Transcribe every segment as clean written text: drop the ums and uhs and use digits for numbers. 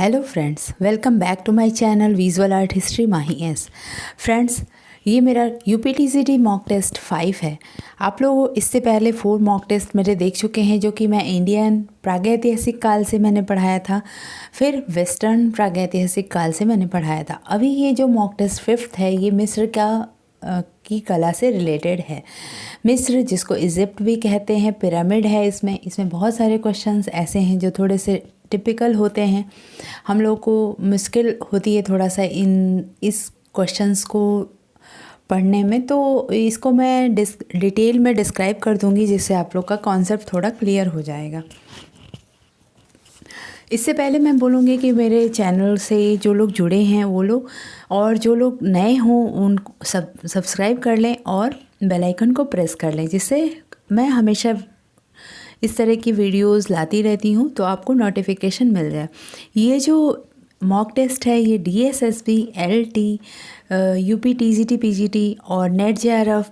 Hello friends, welcome back to my channel visual art history Mahi S. Friends, ये मेरा यूपीटीसीटी mock test 5 है। आप लोग इससे पहले 4 मॉक टेस्ट मेरे देख चुके हैं, जो कि मैं इंडियन प्रागैतिहासिक काल से मैंने पढ़ाया था, फिर वेस्टर्न प्रागैतिहासिक काल से मैंने पढ़ाया था। अभी ये जो मॉक टेस्ट 5th है, ये मिस्र की कला से रिलेटेड है। मिस्र, जिसको इजिप्ट भी कहते हैं, पिरामिड है। इसमें बहुत सारे क्वेश्चंस ऐसे हैं जो थोड़े से टिपिकल होते हैं। हम लोग को मुश्किल होती है थोड़ा सा इस क्वेश्चंस को पढ़ने में, तो इसको मैं डिटेल में डिस्क्राइब कर दूंगी, जिससे आप लोग का कॉन्सेप्ट थोड़ा क्लियर हो जाएगा। इससे पहले मैं बोलूँगी कि मेरे चैनल से जो लोग जुड़े हैं वो लोग, और जो लोग नए हों उन सब्सक्राइब कर लें और बेल आइकन को प्रेस कर लें, जिससे मैं हमेशा इस तरह की वीडियोस लाती रहती हूँ तो आपको नोटिफिकेशन मिल जाए। ये जो मॉक टेस्ट है, ये DSSB, LT, UPTCT, PGT और नेट JRF,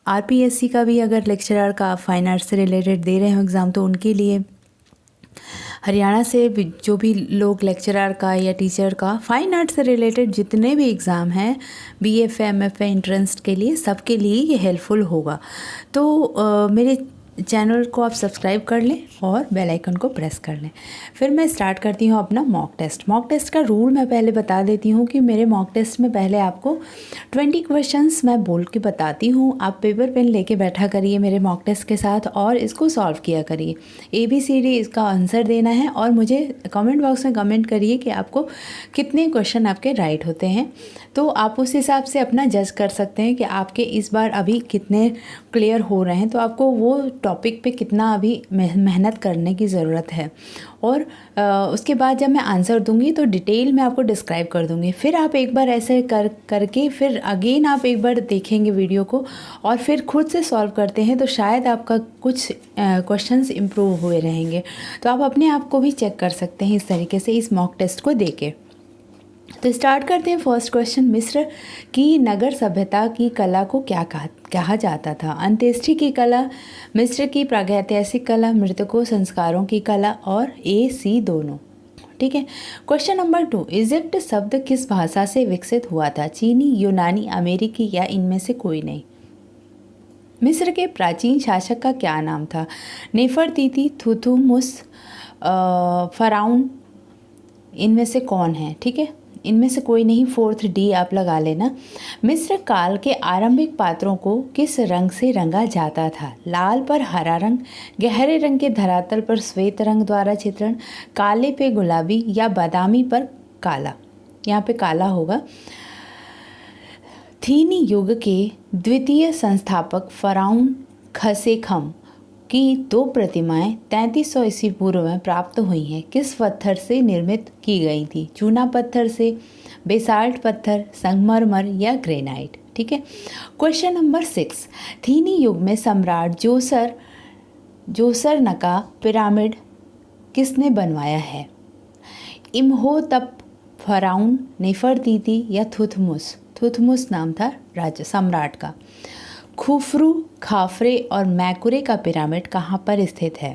RPSC का भी अगर लेक्चरर का फाइन आर्ट से रिलेटेड दे रहे हो एग्ज़ाम, तो उनके लिए, हरियाणा से जो भी लोग लेक्चरर का या टीचर का फाइन आर्ट से रिलेटेड जितने भी एग्ज़ाम हैं, BFA, MFA एंट्रेंस के लिए, सबके लिए ये हेल्पफुल होगा। तो मेरे चैनल को आप सब्सक्राइब कर लें और बेल आइकन को प्रेस कर लें। फिर मैं स्टार्ट करती हूँ अपना मॉक टेस्ट। मॉक टेस्ट का रूल मैं पहले बता देती हूँ कि मेरे मॉक टेस्ट में पहले आपको 20 क्वेश्चंस मैं बोल के बताती हूँ। आप पेपर पेन लेके बैठा करिए मेरे मॉक टेस्ट के साथ और इसको सॉल्व किया करिए। ABCD इसका आंसर देना है और मुझे कमेंट बॉक्स में कमेंट करिए कि आपको कितने क्वेश्चन आपके राइट होते हैं। तो आप उस हिसाब से अपना जज कर सकते हैं कि आपके इस बार अभी कितने क्लियर हो रहे हैं, तो आपको वो टॉपिक पे कितना अभी मेहनत करने की ज़रूरत है। और उसके बाद जब मैं आंसर दूंगी तो डिटेल में आपको डिस्क्राइब कर दूंगी। फिर आप एक बार ऐसे करके फिर अगेन आप एक बार देखेंगे वीडियो को और फिर खुद से सॉल्व करते हैं, तो शायद आपका कुछ क्वेश्चंस इम्प्रूव हुए रहेंगे। तो आप अपने आप को भी चेक कर सकते हैं इस तरीके से इस मॉक टेस्ट को देके। तो स्टार्ट करते हैं। फर्स्ट क्वेश्चन, मिस्र की नगर सभ्यता की कला को क्या कहा जाता था? अंत्येष्टि की कला, मिस्र की प्रागैतिहासिक कला, मृतकों संस्कारों की कला, और AC दोनों। ठीक है। क्वेश्चन नंबर 2, इजिप्ट शब्द किस भाषा से विकसित हुआ था? चीनी, यूनानी, अमेरिकी, या इनमें से कोई नहीं? मिस्र के प्राचीन शासक का क्या नाम था? नेफरतीती, थुथुमुस, फराउन, इनमें से कौन है? ठीक है, इनमें से कोई नहीं। 4th D आप लगा लेना। मिस्र काल के आरंभिक पात्रों को किस रंग से रंगा जाता था? लाल पर हरा रंग, गहरे रंग के धरातल पर श्वेत रंग द्वारा चित्रण, काले पे गुलाबी, या बादामी पर काला? यहाँ पे काला होगा। थीनी युग के द्वितीय संस्थापक फराउन खसेखम की 2 प्रतिमाएं 3300 ईस्वी पूर्व में प्राप्त हुई हैं। किस पत्थर से निर्मित की गई थी? चूना पत्थर से, बेसाल्ट पत्थर, संगमरमर, या ग्रेनाइट? ठीक है। क्वेश्चन नंबर 6, थीनी युग में सम्राट जोसर नका पिरामिड किसने बनवाया है? इम्होतप, फराउन, नेफरतीती, या थुथमुस? थुथमुस नाम था राज्य सम्राट का। खुफरू, खाफरे और मैकुरे का पिरामिड कहाँ पर स्थित है?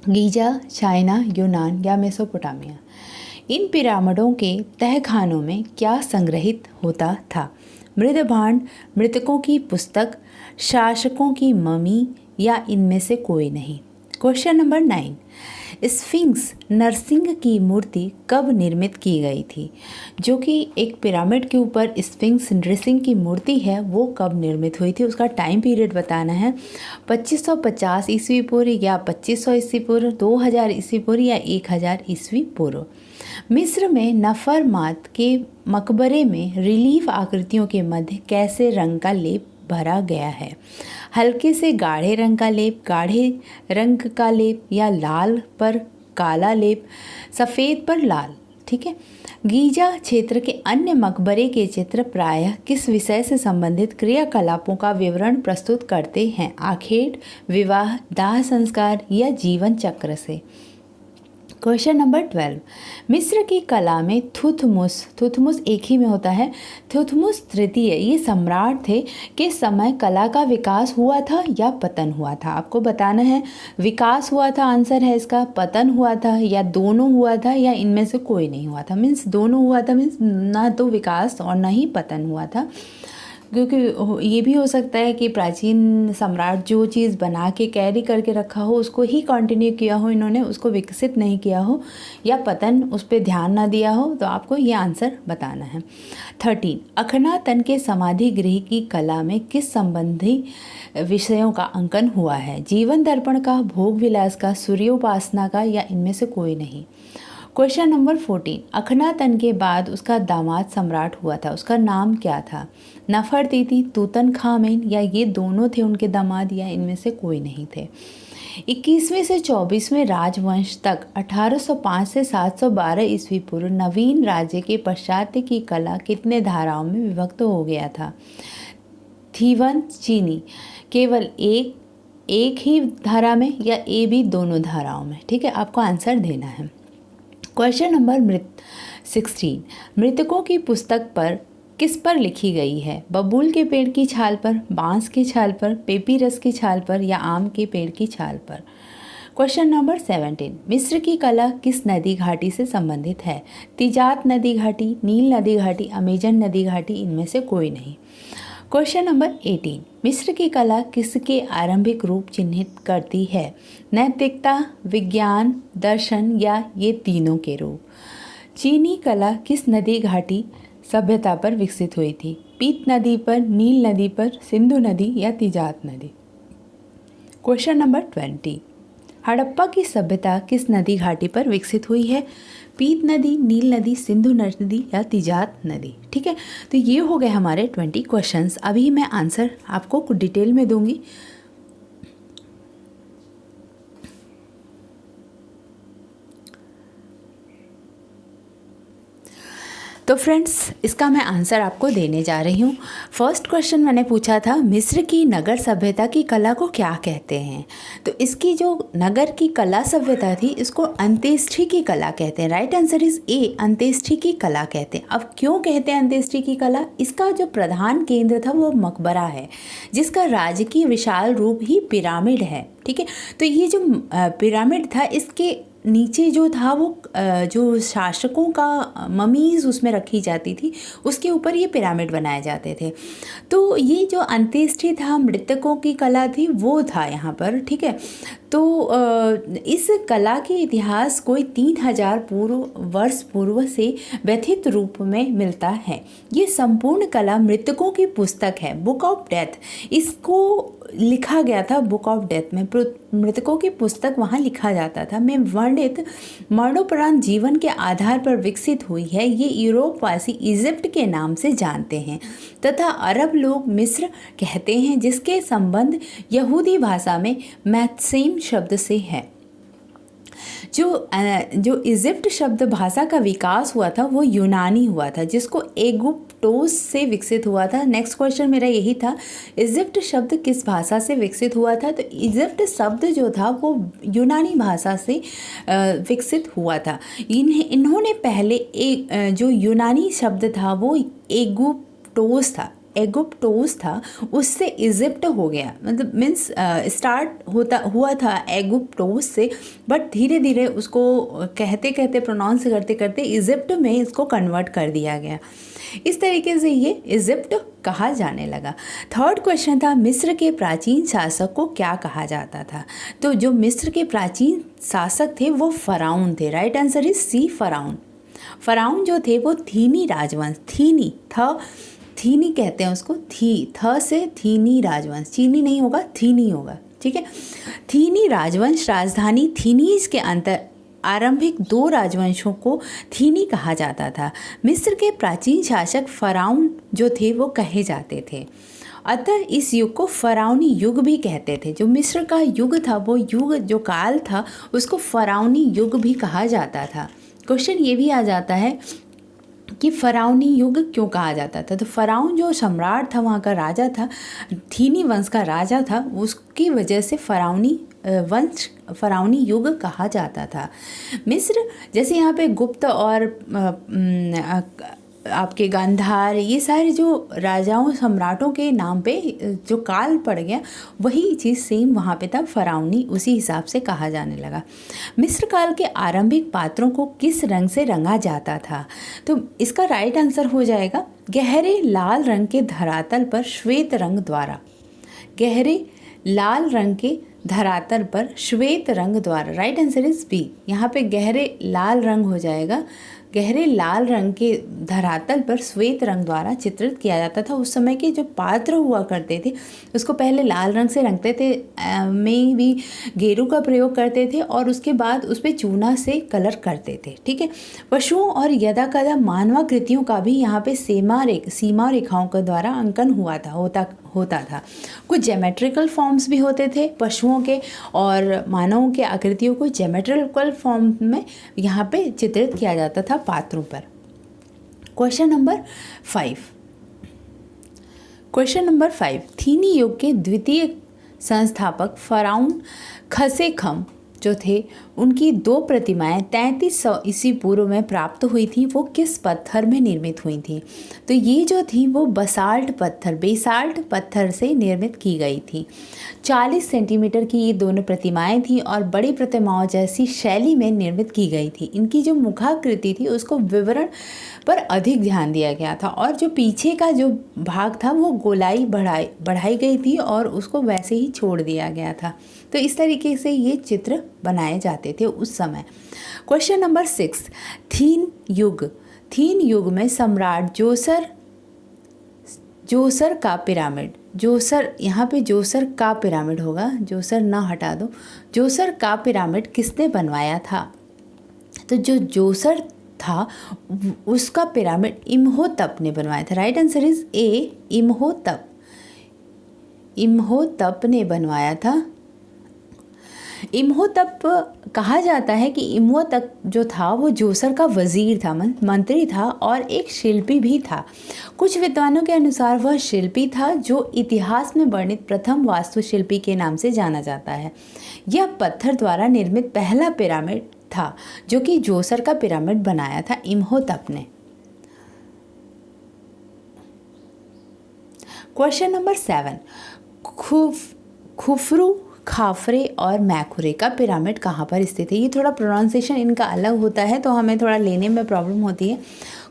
गीजा, चाइना, यूनान, या मेसोपोटामिया? इन पिरामिडों के तहखानों में क्या संग्रहित होता था? मृद भांड, मृतकों की पुस्तक, शासकों की ममी, या इनमें से कोई नहीं? क्वेश्चन नंबर 9, स्फिंक्स नरसिंह की मूर्ति कब निर्मित की गई थी? जो कि एक पिरामिड के ऊपर स्फिंक्स नरसिंह की मूर्ति है, वो कब निर्मित हुई थी? उसका टाइम पीरियड बताना है। 2550 ईस्वी पूर्व, या 2500 ईस्वी पूर्व, 2000 ईस्वी पूर्व, या 1000 ईस्वी पूर्व? मिस्र में नफरमात के मकबरे में रिलीफ आकृतियों के मध्य कैसे रंग का लेप भरा गया है? हल्के से गाढ़े रंग का लेप, गाढ़े रंग का लेप, या लाल पर काला लेप, सफ़ेद पर लाल? ठीक है। गीजा क्षेत्र के अन्य मकबरे के चित्र प्रायः किस विषय से संबंधित क्रियाकलापों का विवरण प्रस्तुत करते हैं? आखेट, विवाह, दाह संस्कार, या जीवन चक्र से? क्वेश्चन नंबर 12, मिस्र की कला में थुथमुस एक ही में होता है। थुथमुस तृतीय ये सम्राट थे के समय कला का विकास हुआ था या पतन हुआ था? आपको बताना है। विकास हुआ था आंसर है इसका, पतन हुआ था या दोनों हुआ था या इनमें से कोई नहीं हुआ था। मीन्स दोनों हुआ था, मीन्स ना तो विकास और ना ही पतन हुआ था। क्योंकि ये भी हो सकता है कि प्राचीन सम्राट जो चीज़ बना के कैरी करके रखा हो उसको ही कंटिन्यू किया हो इन्होंने, उसको विकसित नहीं किया हो, या पतन उस पर ध्यान ना दिया हो। तो आपको ये आंसर बताना है। 13, अखनातन के समाधि गृह की कला में किस संबंधी विषयों का अंकन हुआ है? जीवन दर्पण का, भोग विलास का, सूर्योपासना का, या इनमें से कोई नहीं? क्वेश्चन नंबर 14, अखनातन के बाद उसका दामाद सम्राट हुआ था, उसका नाम क्या था? नफरतीती, तूतनखामेन, या ये दोनों थे उनके दामाद, या इनमें से कोई नहीं थे? 21वें से 24वें राजवंश तक 1805 से 712 ईस्वी पूर्व नवीन राज्य के पाश्चात्य की कला कितने धाराओं में विभक्त हो गया था? थीवन चीनी केवल एक ही धारा में, या ए भी दोनों धाराओं में? ठीक है, आपको आंसर देना है। क्वेश्चन नंबर 16, मृतकों की पुस्तक पर किस पर लिखी गई है? बबूल के पेड़ की छाल पर, बांस की छाल पर, पेपीरस की छाल पर, या आम के पेड़ की छाल पर? क्वेश्चन नंबर 17, मिस्र की कला किस नदी घाटी से संबंधित है? तिजात नदी घाटी, नील नदी घाटी, अमेजन नदी घाटी, इनमें से कोई नहीं? क्वेश्चन नंबर 18, मिस्र की कला किसके आरंभिक रूप चिन्हित करती है? नैतिकता, विज्ञान, दर्शन, या ये तीनों के रूप? चीनी कला किस नदी घाटी सभ्यता पर विकसित हुई थी? पीत नदी पर, नील नदी पर, सिंधु नदी, या तिजात नदी? क्वेश्चन नंबर 20, हड़प्पा की सभ्यता किस नदी घाटी पर विकसित हुई है? पीत नदी, नील नदी, सिंधु नदी, या तिजात नदी? ठीक है, तो ये हो गए हमारे 20 क्वेश्चंस। अभी मैं आंसर आपको कुछ डिटेल में दूंगी। तो फ्रेंड्स, इसका मैं आंसर आपको देने जा रही हूँ। फर्स्ट क्वेश्चन मैंने पूछा था, मिस्र की नगर सभ्यता की कला को क्या कहते हैं? तो इसकी जो नगर की कला सभ्यता थी इसको अंत्येष्टि की कला कहते हैं। राइट आंसर इज ए, अंत्येष्टि की कला कहते हैं। अब क्यों कहते हैं अंत्येष्टि की कला? इसका जो प्रधान केंद्र था वो मकबरा है, जिसका राजकीय विशाल रूप ही पिरामिड है। ठीक है, तो ये जो पिरामिड था इसके नीचे जो था वो जो शासकों का ममीज़ उसमें रखी जाती थी, उसके ऊपर ये पिरामिड बनाए जाते थे। तो ये जो अंत्येष्टि था, मृतकों की कला थी, वो था यहाँ पर। ठीक है, तो इस कला के इतिहास कोई 3000 वर्ष पूर्व से व्यथित रूप में मिलता है। ये संपूर्ण कला मृतकों की पुस्तक है, बुक ऑफ डेथ। इसको लिखा गया था बुक ऑफ डेथ में, मृतकों की पुस्तक वहाँ लिखा जाता था, में वर्णित मरणोपरांत जीवन के आधार पर विकसित हुई है। ये यूरोपवासी इजिप्ट के नाम से जानते हैं तथा अरब लोग मिस्र कहते हैं, जिसके संबंध यहूदी भाषा में मैथसेम शब्द से है। जो इजिप्ट शब्द भाषा का विकास हुआ था वो यूनानी हुआ था, जिसको एगुप्टोस से विकसित हुआ था। नेक्स्ट क्वेश्चन मेरा यही था, इजिप्ट शब्द किस भाषा से विकसित हुआ था? तो इजिप्ट शब्द जो था वो यूनानी भाषा से विकसित हुआ था। इन्होंने पहले जो यूनानी शब्द था वो एगुप्टोस था, उससे इजिप्ट हो गया, मतलब मीन्स स्टार्ट हुआ था एगुप्टोस से, बट धीरे धीरे उसको कहते कहते प्रोनाउंस करते करते इजिप्ट में इसको कन्वर्ट कर दिया गया। इस तरीके से ये इजिप्ट कहा जाने लगा। थर्ड क्वेश्चन था, मिस्र के प्राचीन शासक को क्या कहा जाता था? तो जो मिस्र के प्राचीन शासक थे वो फराउन थे। राइट आंसर इज सी, फराउन। फराउन जो थे वो थीनी राजवंश, थीनी कहते हैं उसको, थ से थीनी राजवंश, चीनी नहीं होगा, थीनी होगा। ठीक है, थीनी राजवंश राजधानी थीनीस के अंतर आरंभिक 2 राजवंशों को थीनी कहा जाता था। मिस्र के प्राचीन शासक फराउन जो थे वो कहे जाते थे, अतः इस युग को फराउनी युग भी कहते थे। जो मिस्र का युग था वो युग जो काल था उसको फराउनी युग भी कहा जाता था। क्वेश्चन ये भी आ जाता है कि फराउनी युग क्यों कहा जाता था? तो फराउन जो सम्राट था, वहाँ का राजा था, थीनी वंश का राजा था, उसकी वजह से फराउनी वंश फ़िरौनी युग कहा जाता था। मिस्र जैसे यहाँ पे गुप्त और आपके गांधार, ये सारे जो राजाओं सम्राटों के नाम पे जो काल पड़ गया, वही चीज़ सेम वहाँ पे था, फ़िरौनी उसी हिसाब से कहा जाने लगा। मिस्र काल के आरंभिक पात्रों को किस रंग से रंगा जाता था? तो इसका राइट आंसर हो जाएगा गहरे लाल रंग के धरातल पर श्वेत रंग द्वारा। गहरे लाल रंग के धरातल पर श्वेत रंग द्वारा। Right answer is B. यहाँ पे गहरे लाल रंग हो जाएगा। गहरे लाल रंग के धरातल पर श्वेत रंग द्वारा चित्रित किया जाता था। उस समय के जो पात्र हुआ करते थे उसको पहले लाल रंग से रंगते थे, में भी गेरू का प्रयोग करते थे और उसके बाद उस पर चूना से कलर करते थे। ठीक है। पशुओं और यदा कदा मानवाकृतियों का भी यहाँ पे सीमा रेखाओं के द्वारा अंकन होता था। कुछ ज्योमेट्रिकल फॉर्म्स भी होते थे पशुओं के, और मानवों के आकृतियों को ज्योमेट्रिकल फॉर्म में यहाँ पे चित्रित किया जाता था पात्रों पर। Question number 5। थीनी युग के द्वितीय संस्थापक फ़राउन खसेखम जो थे, उनकी 2 प्रतिमाएं 3300 ईस्वी पूर्व में प्राप्त हुई थी। वो किस पत्थर में निर्मित हुई थी? तो ये जो थी वो बेसाल्ट पत्थर से निर्मित की गई थी। 40 सेंटीमीटर की ये दोनों प्रतिमाएं थी और बड़ी प्रतिमाओं जैसी शैली में निर्मित की गई थी। इनकी जो मुखाकृति थी उसको विवरण पर अधिक ध्यान दिया गया था और जो पीछे का जो भाग था वो गोलाई बढ़ाई गई थी और उसको वैसे ही छोड़ दिया गया था। तो इस तरीके से ये चित्र बनाए जाते थे उस समय। Question number 6। थीन युग में सम्राट जोसर का पिरामिड, यहाँ पे जोसर का पिरामिड होगा, जोसर ना हटा दो। जोसर का पिरामिड किसने बनवाया था? तो जो जोसर था उसका पिरामिड इम्होतप ने बनवाया था। राइट आंसर इज ए, इम्होतप ने बनवाया था। इम्होतप कहा जाता है कि इम्होतप जो था वो जोसर का वजीर था, मंत्री था और एक शिल्पी भी था। कुछ विद्वानों के अनुसार वह शिल्पी था जो इतिहास में वर्णित प्रथम वास्तुशिल्पी के नाम से जाना जाता है। यह पत्थर द्वारा निर्मित पहला पिरामिड था जो कि जोसर का पिरामिड बनाया था इम्होतप ने। Question number 7। खुफरू, खाफरे और मैकुरे का पिरामिड कहाँ पर स्थित है? ये थोड़ा प्रोनाउंसिएशन इनका अलग होता है तो हमें थोड़ा लेने में प्रॉब्लम होती है।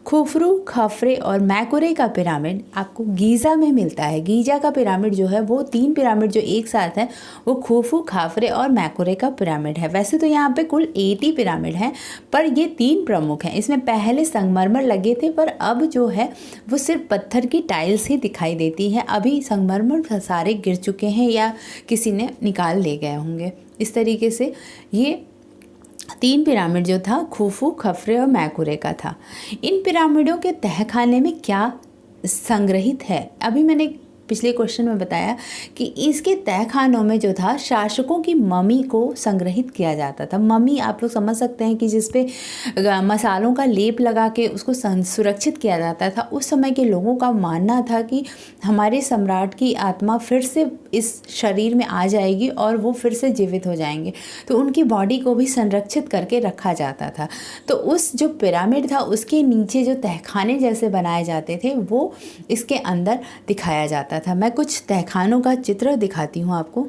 खुफरू, खाफरे और मैकुरे का पिरामिड आपको गीज़ा में मिलता है। गीज़ा का पिरामिड जो है वो 3 पिरामिड जो एक साथ है वो खुफू, खाफरे और मैकुरे का पिरामिड है। वैसे तो यहाँ पे कुल 80 पिरामिड हैं पर ये 3 प्रमुख हैं। इसमें पहले संगमरमर लगे थे पर अब जो है वो सिर्फ पत्थर की टाइल्स ही दिखाई देती है। अभी संगमरमर सारे गिर चुके हैं या किसी ने निकाल ले गए होंगे। इस तरीके से ये 3 पिरामिड जो था खुफू, खफरे और मैकुरे का था। इन पिरामिडों के तहखाने में क्या संग्रहित है? अभी मैंने पिछले क्वेश्चन में बताया कि इसके तहखानों में जो था शासकों की मम्मी को संग्रहित किया जाता था। मम्मी आप लोग समझ सकते हैं कि जिस पे मसालों का लेप लगा के उसको सुरक्षित किया जाता था। उस समय के लोगों का मानना था कि हमारे सम्राट की आत्मा फिर से इस शरीर में आ जाएगी और वो फिर से जीवित हो जाएंगे, तो उनकी बॉडी को भी संरक्षित करके रखा जाता था। तो उस जो पिरामिड था उसके नीचे जो तहखाने जैसे बनाए जाते थे वो इसके अंदर दिखाया जाता था। मैं कुछ तहखानों का चित्र दिखाती हूँ आपको।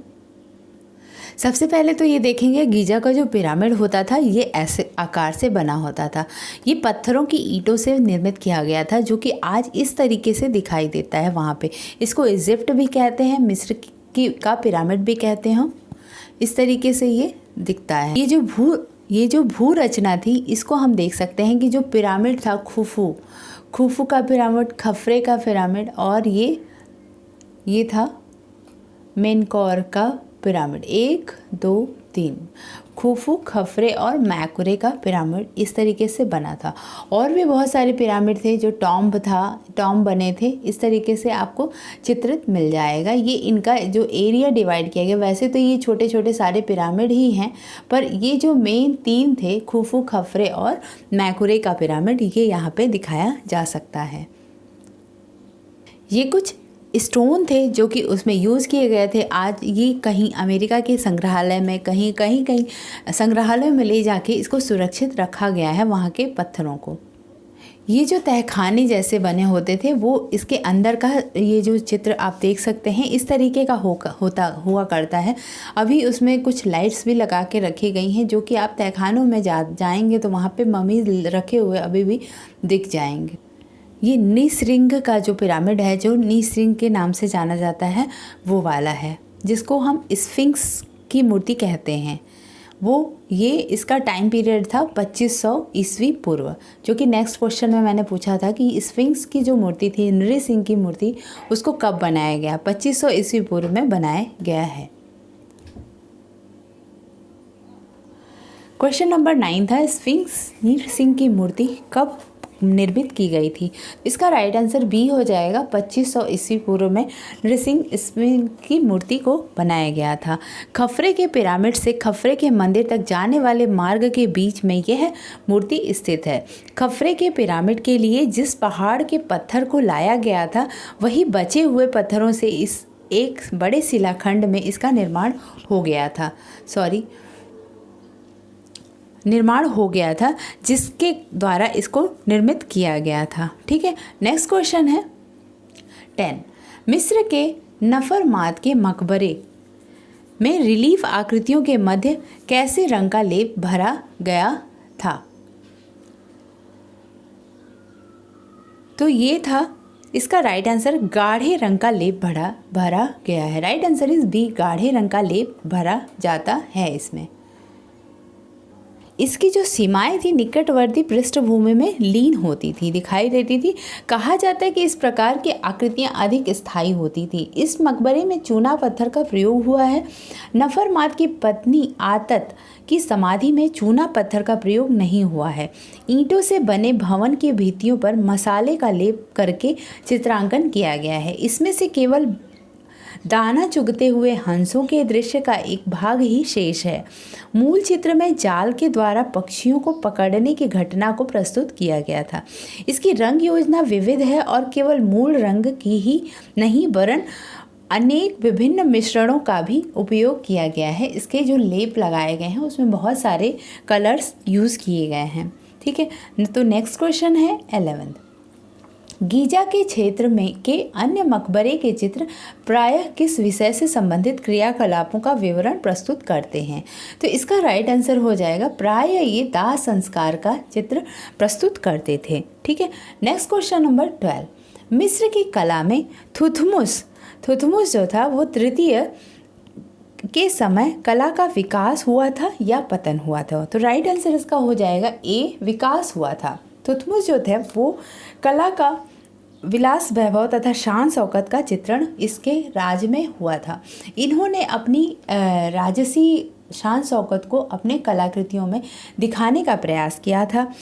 सबसे पहले तो ये देखेंगे गीज़ा का जो पिरामिड होता था ये ऐसे आकार से बना होता था। ये पत्थरों की ईंटों से निर्मित किया गया था जो कि आज इस तरीके से दिखाई देता है वहाँ पे। इसको इजिप्ट भी कहते हैं, मिस्र का पिरामिड भी कहते हैं। इस तरीके से ये दिखता है। ये जो भू रचना थी इसको हम देख सकते हैं कि जो पिरामिड था खुफू का पिरामिड, खफरे का पिरामिड और ये था मेनकौर का पिरामिड। 1 2 3 खुफू, खफरे और मैकुरे का पिरामिड इस तरीके से बना था। और भी बहुत सारे पिरामिड थे जो टॉम्ब बने थे। इस तरीके से आपको चित्रित मिल जाएगा। ये इनका जो एरिया डिवाइड किया गया, वैसे तो ये छोटे छोटे सारे पिरामिड ही हैं पर ये जो मेन 3 थे खुफू, खफरे और मैकुरे का पिरामिड ये यहाँ पे दिखाया जा सकता है। ये कुछ स्टोन थे जो कि उसमें यूज़ किए गए थे, आज ये कहीं अमेरिका के संग्रहालय में, कहीं संग्रहालय में ले जाके इसको सुरक्षित रखा गया है, वहाँ के पत्थरों को। ये जो तहखाने जैसे बने होते थे वो इसके अंदर का ये जो चित्र आप देख सकते हैं इस तरीके का हुआ करता है। अभी उसमें कुछ लाइट्स भी लगा के रखी गई हैं, जो कि आप तहखानों में जाएंगे तो वहाँ पे मम्मी रखे हुए अभी भी दिख जाएंगे। ये निसरिंग का जो पिरामिड है, जो निसरिंग के नाम से जाना जाता है, वो वाला है जिसको हम स्फिंक्स की मूर्ति कहते हैं। ये इसका टाइम पीरियड था 2500 ईस्वी पूर्व, जो कि नेक्स्ट क्वेश्चन में मैंने पूछा था कि स्फिंक्स की जो मूर्ति थी, नृसिंह की मूर्ति, उसको कब बनाया गया। 2500 ईस्वी पूर्व में बनाया गया है। क्वेश्चन नंबर 9 था स्फिंक्स नृसिंह की मूर्ति कब निर्मित की गई थी। इसका राइट आंसर बी हो जाएगा। 2500 ईस्वी पूर्व में नृसिंह स्फिंक्स की मूर्ति को बनाया गया था। खफरे के पिरामिड से खफरे के मंदिर तक जाने वाले मार्ग के बीच में यह मूर्ति स्थित है। खफरे के पिरामिड के लिए जिस पहाड़ के पत्थर को लाया गया था, वही बचे हुए पत्थरों से इस एक बड़े शिलाखंड में इसका निर्माण हो गया था, जिसके द्वारा इसको निर्मित किया गया था। ठीक है, नेक्स्ट क्वेश्चन है 10। मिस्र के नफरमात के मकबरे में रिलीफ आकृतियों के मध्य कैसे रंग का लेप भरा गया था। तो ये था इसका राइट आंसर, गाढ़े रंग का लेप भरा गया है। राइट आंसर इज बी, गाढ़े रंग का लेप भरा जाता है इसमें। इसकी जो सीमाएं थी निकटवर्ती पृष्ठभूमि में लीन होती थी, दिखाई देती थी। कहा जाता है कि इस प्रकार की आकृतियां अधिक स्थायी होती थी। इस मकबरे में चूना पत्थर का प्रयोग हुआ है। नफरमात की पत्नी आतत की समाधि में चूना पत्थर का प्रयोग नहीं हुआ है। ईंटों से बने भवन की भित्तियों पर मसाले का लेप करके चित्रांकन किया गया है। इसमें से केवल दाना चुगते हुए हंसों के दृश्य का एक भाग ही शेष है। मूल चित्र में जाल के द्वारा पक्षियों को पकड़ने की घटना को प्रस्तुत किया गया था। इसकी रंग योजना विविध है और केवल मूल रंग की ही नहीं वरन अनेक विभिन्न मिश्रणों का भी उपयोग किया गया है। इसके जो लेप लगाए गए हैं उसमें बहुत सारे कलर्स यूज़ किए गए हैं। ठीक है, तो नेक्स्ट क्वेश्चन है 11। गीजा के क्षेत्र में के अन्य मकबरे के चित्र प्रायः किस विषय से संबंधित क्रियाकलापों का विवरण प्रस्तुत करते हैं। तो इसका राइट आंसर हो जाएगा प्रायः ये दाह संस्कार का चित्र प्रस्तुत करते थे। ठीक है, नेक्स्ट क्वेश्चन नंबर 12। मिस्र की कला में थुथमुस जो था वो तृतीय के समय कला का विकास हुआ था या पतन हुआ था। तो राइट आंसर इसका हो जाएगा ए, विकास हुआ था। थुथमुस जो थे वो कला का विलास वैभव तथा शान शौकत का चित्रण इसके राज में हुआ था। इन्होंने अपनी राजसी शान शौकत को अपने कलाकृतियों में दिखाने का प्रयास किया था।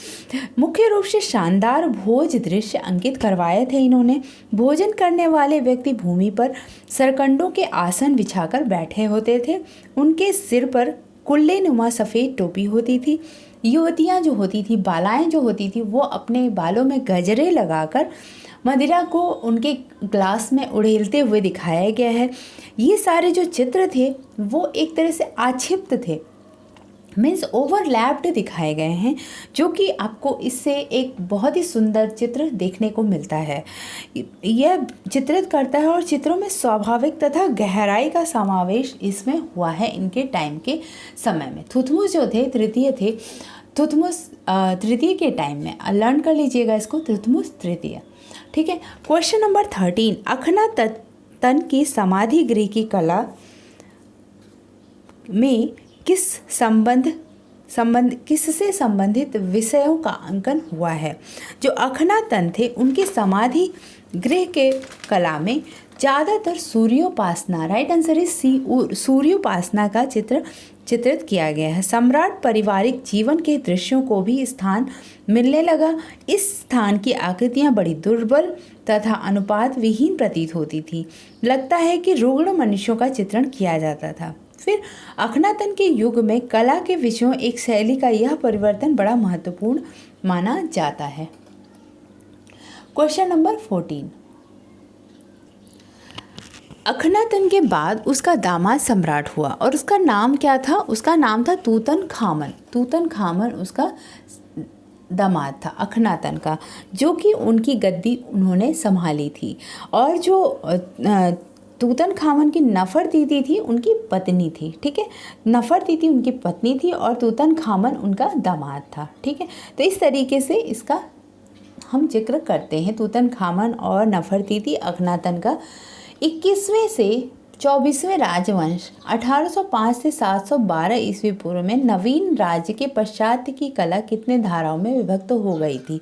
मुख्य रूप से शानदार भोज दृश्य अंकित करवाए थे इन्होंने। भोजन करने वाले व्यक्ति भूमि पर सरकंडों के आसन बिछाकर बैठे होते थे। उनके सिर पर कुल्ले नुमा सफ़ेद टोपी होती थी। युवतियाँ जो होती थी, बालाएँ जो होती थी, वो अपने बालों में गजरे लगाकर मदिरा को उनके ग्लास में उड़ेलते हुए दिखाया गया है। ये सारे जो चित्र थे वो एक तरह से आक्षिप्त थे, मीन्स ओवरलैप्ड दिखाए गए हैं, जो कि आपको इससे एक बहुत ही सुंदर चित्र देखने को मिलता है। यह चित्रित करता है और चित्रों में स्वाभाविक तथा गहराई का समावेश इसमें हुआ है इनके टाइम के समय में। थुथमुस जो थे तृतीय थे। थुथमुस तृतीय के टाइम में लर्न कर लीजिएगा इसको, थुथमुस तृतीय। ठीक है, क्वेश्चन नंबर 13। अखनातन की समाधि गृह की कला में किससे संबंधित विषयों का अंकन हुआ है। जो अखनातन थे उनकी समाधि गृह के कला में ज़्यादातर सूर्योपासना, राइट आंसर इज सी, सूर्योपासना का चित्रित किया गया है। सम्राट पारिवारिक जीवन के दृश्यों को भी स्थान मिलने लगा। इस स्थान की आकृतियां बड़ी दुर्बल तथा अनुपात विहीन प्रतीत होती थी। लगता है कि रुग्ण मनुष्यों का चित्रण किया जाता था। फिर अखनातन के युग में कला के विषयों एक शैली का यह परिवर्तन बड़ा महत्वपूर्ण माना जाता है। Question number 14। अखनातन के बाद उसका दामाद सम्राट हुआ और उसका नाम क्या था? उसका नाम था तूतन खामन। तूतन खामन उसका दामाद था अखनातन का, जो कि उनकी गद्दी उन्होंने संभाली थी। और जो तूतन खामन की नफरतीती थी उनकी पत्नी थी। ठीक है, नफरतीती उनकी पत्नी थी और तूतन खामन उनका दामाद था। ठीक है, तो इस तरीके से इसका हम जिक्र करते हैं तूतन खामन और नफरतीती अखनातन का। 21वें से 24वें राजवंश 1805 से 712 ईस्वी पूर्व में नवीन राज्य के पश्चात की कला कितने धाराओं में विभक्त हो गई थी?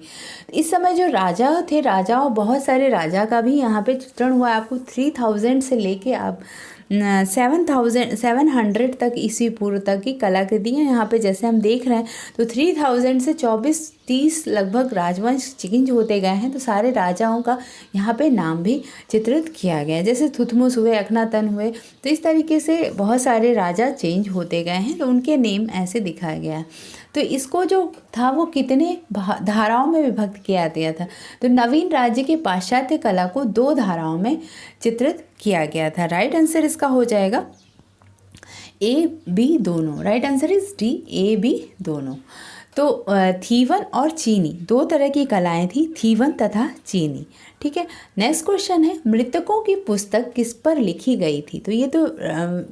इस समय जो राजा थे, राजाओं बहुत सारे राजा का भी यहाँ पे चित्रण हुआ है। आपको 3000 से लेके आप 700 तक ईस्वी पूर्व तक की कलाकृतियाँ यहाँ पे जैसे हम देख रहे हैं, तो 3000 से 24-30 लगभग राजवंश चेंज होते गए हैं। तो सारे राजाओं का यहाँ पे नाम भी चित्रित किया गया है, जैसे थुथमुस हुए, अखनातन हुए। तो इस तरीके से बहुत सारे राजा चेंज होते गए हैं, तो उनके नेम ऐसे दिखाया गया है। तो इसको जो था वो कितने धाराओं में विभक्त किया गया था? तो नवीन राज्य के पाश्चात्य कला को 2 धाराओं में चित्रित किया गया था। राइट आंसर इसका हो जाएगा ए बी दोनों। Right answer is D, A B दोनों। तो थीवन और चीनी 2 तरह की कलाएं थी, थीवन तथा चीनी। ठीक है, नेक्स्ट क्वेश्चन है मृतकों की पुस्तक किस पर लिखी गई थी? तो ये तो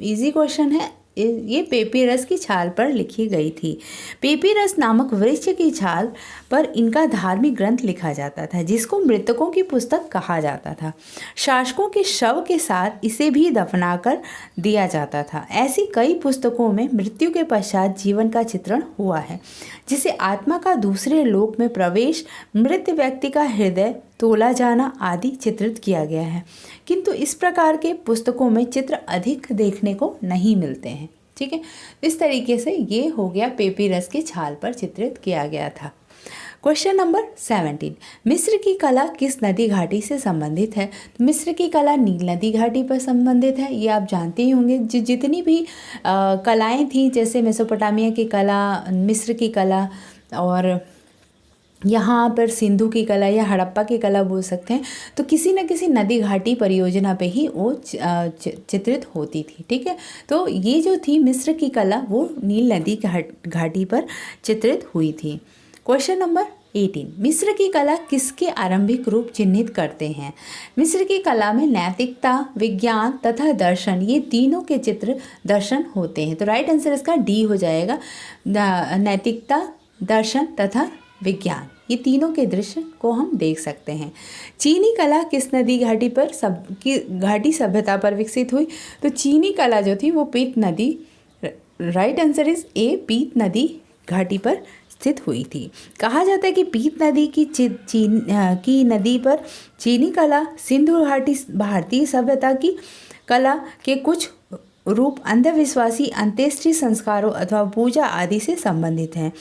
इजी क्वेश्चन है। ये पेपिरस की छाल पर लिखी गई थी। पेपिरस नामक वृक्ष की छाल पर इनका धार्मिक ग्रंथ लिखा जाता था, जिसको मृतकों की पुस्तक कहा जाता था। शासकों के शव के साथ इसे भी दफनाकर दिया जाता था। ऐसी कई पुस्तकों में मृत्यु के पश्चात जीवन का चित्रण हुआ है, जिसे आत्मा का दूसरे लोक में प्रवेश, मृत व्यक्ति का हृदय तोला जाना आदि चित्रित किया गया है। किंतु इस प्रकार के पुस्तकों में चित्र अधिक देखने को नहीं मिलते हैं। ठीक है, इस तरीके से ये हो गया पेपिरस की छाल पर चित्रित किया गया था। क्वेश्चन नंबर 17, मिस्र की कला किस नदी घाटी से संबंधित है? तो मिस्र की कला नील नदी घाटी पर संबंधित है, ये आप जानते ही होंगे। जितनी भी कलाएं थी, जैसे मेसोपोटामिया की कला, मिस्र की कला और यहाँ पर सिंधु की कला या हड़प्पा की कला बोल सकते हैं, तो किसी न किसी नदी घाटी परियोजना पे ही वो चित्रित होती थी। ठीक है, तो ये जो थी मिस्र की कला वो नील नदी घाटी पर चित्रित हुई थी। क्वेश्चन नंबर 18, मिस्र की कला किसके आरंभिक रूप चिन्हित करते हैं? मिस्र की कला में नैतिकता, विज्ञान तथा दर्शन, ये तीनों के चित्र दर्शन होते हैं। तो राइट आंसर इसका डी हो जाएगा। नैतिकता, दर्शन तथा विज्ञान, ये तीनों के दृश्य को हम देख सकते हैं। चीनी कला किस नदी घाटी पर घाटी सभ्यता पर विकसित हुई? तो चीनी कला जो थी वो पीत नदी, राइट आंसर इज ए, पीत नदी घाटी पर स्थित हुई थी। कहा जाता है कि पीत नदी की नदी पर चीनी कला सिंधु घाटी भारतीय सभ्यता की कला के कुछ रूप अंधविश्वासी अंत्येष्टि संस्कारों अथवा पूजा आदि से संबंधित हैं।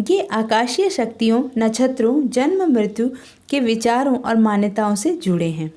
ये आकाशीय शक्तियों, नक्षत्रों, जन्म मृत्यु के विचारों और मान्यताओं से जुड़े हैं।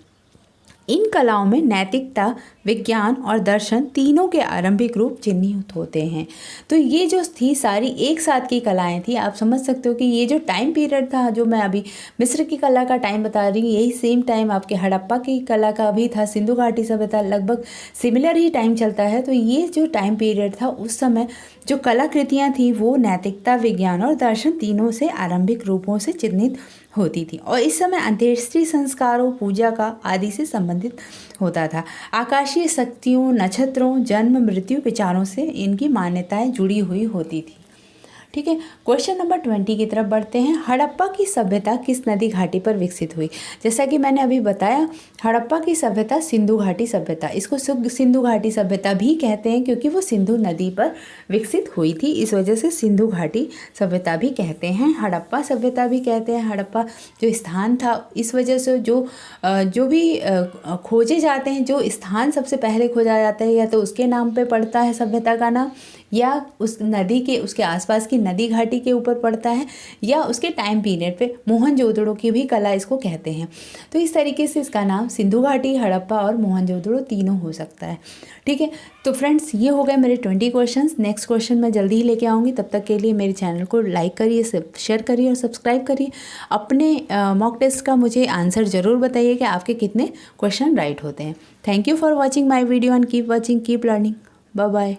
इन कलाओं में नैतिकता, विज्ञान और दर्शन तीनों के आरंभिक रूप चिन्हित होते हैं। तो ये जो थी सारी एक साथ की कलाएं थी। आप समझ सकते हो कि ये जो टाइम पीरियड था, जो मैं अभी मिस्र की कला का टाइम बता रही हूँ, यही सेम टाइम आपके हड़प्पा की कला का भी था। सिंधु घाटी सभ्यता लगभग सिमिलर ही टाइम चलता है। तो ये जो टाइम पीरियड था, उस समय जो कलाकृतियाँ थी वो नैतिकता, विज्ञान और दर्शन तीनों से आरंभिक रूपों से चिन्हित होती थी। और इस समय अंत्येष्टि संस्कारों, पूजा का आदि से संबंधित होता था। आकाशीय शक्तियों, नक्षत्रों, जन्म मृत्यु विचारों से इनकी मान्यताएं जुड़ी हुई होती थी। ठीक है, क्वेश्चन नंबर 20 की तरफ बढ़ते हैं। हड़प्पा की सभ्यता किस नदी घाटी पर विकसित हुई? जैसा कि मैंने अभी बताया, हड़प्पा की सभ्यता सिंधु घाटी सभ्यता, इसको सिंधु घाटी सभ्यता भी कहते हैं क्योंकि वो सिंधु नदी पर विकसित हुई थी। इस वजह से सिंधु घाटी सभ्यता भी कहते हैं, हड़प्पा सभ्यता भी कहते हैं। हड़प्पा जो स्थान था, इस वजह से जो भी खोजे जाते हैं, जो स्थान सबसे पहले खोजा जाता है, या तो उसके नाम पे पड़ता है सभ्यता का नाम, या उस नदी के उसके आसपास की नदी घाटी के ऊपर पड़ता है या उसके टाइम पीरियड पे मोहनजोदड़ो की भी कला इसको कहते हैं। तो इस तरीके से इसका नाम सिंधु घाटी, हड़प्पा और मोहनजोदड़ो तीनों हो सकता है। ठीक है, तो फ्रेंड्स ये हो गए मेरे 20 क्वेश्चंस। नेक्स्ट क्वेश्चन मैं जल्दी ही लेके आऊँगी। तब तक के लिए मेरे चैनल को लाइक करिए, शेयर करिए और सब्सक्राइब करिए। अपने मॉक टेस्ट का मुझे आंसर ज़रूर बताइए कि आपके कितने क्वेश्चन राइट होते हैं। Thank you for watching my video and keep watching, keep learning. Bye bye.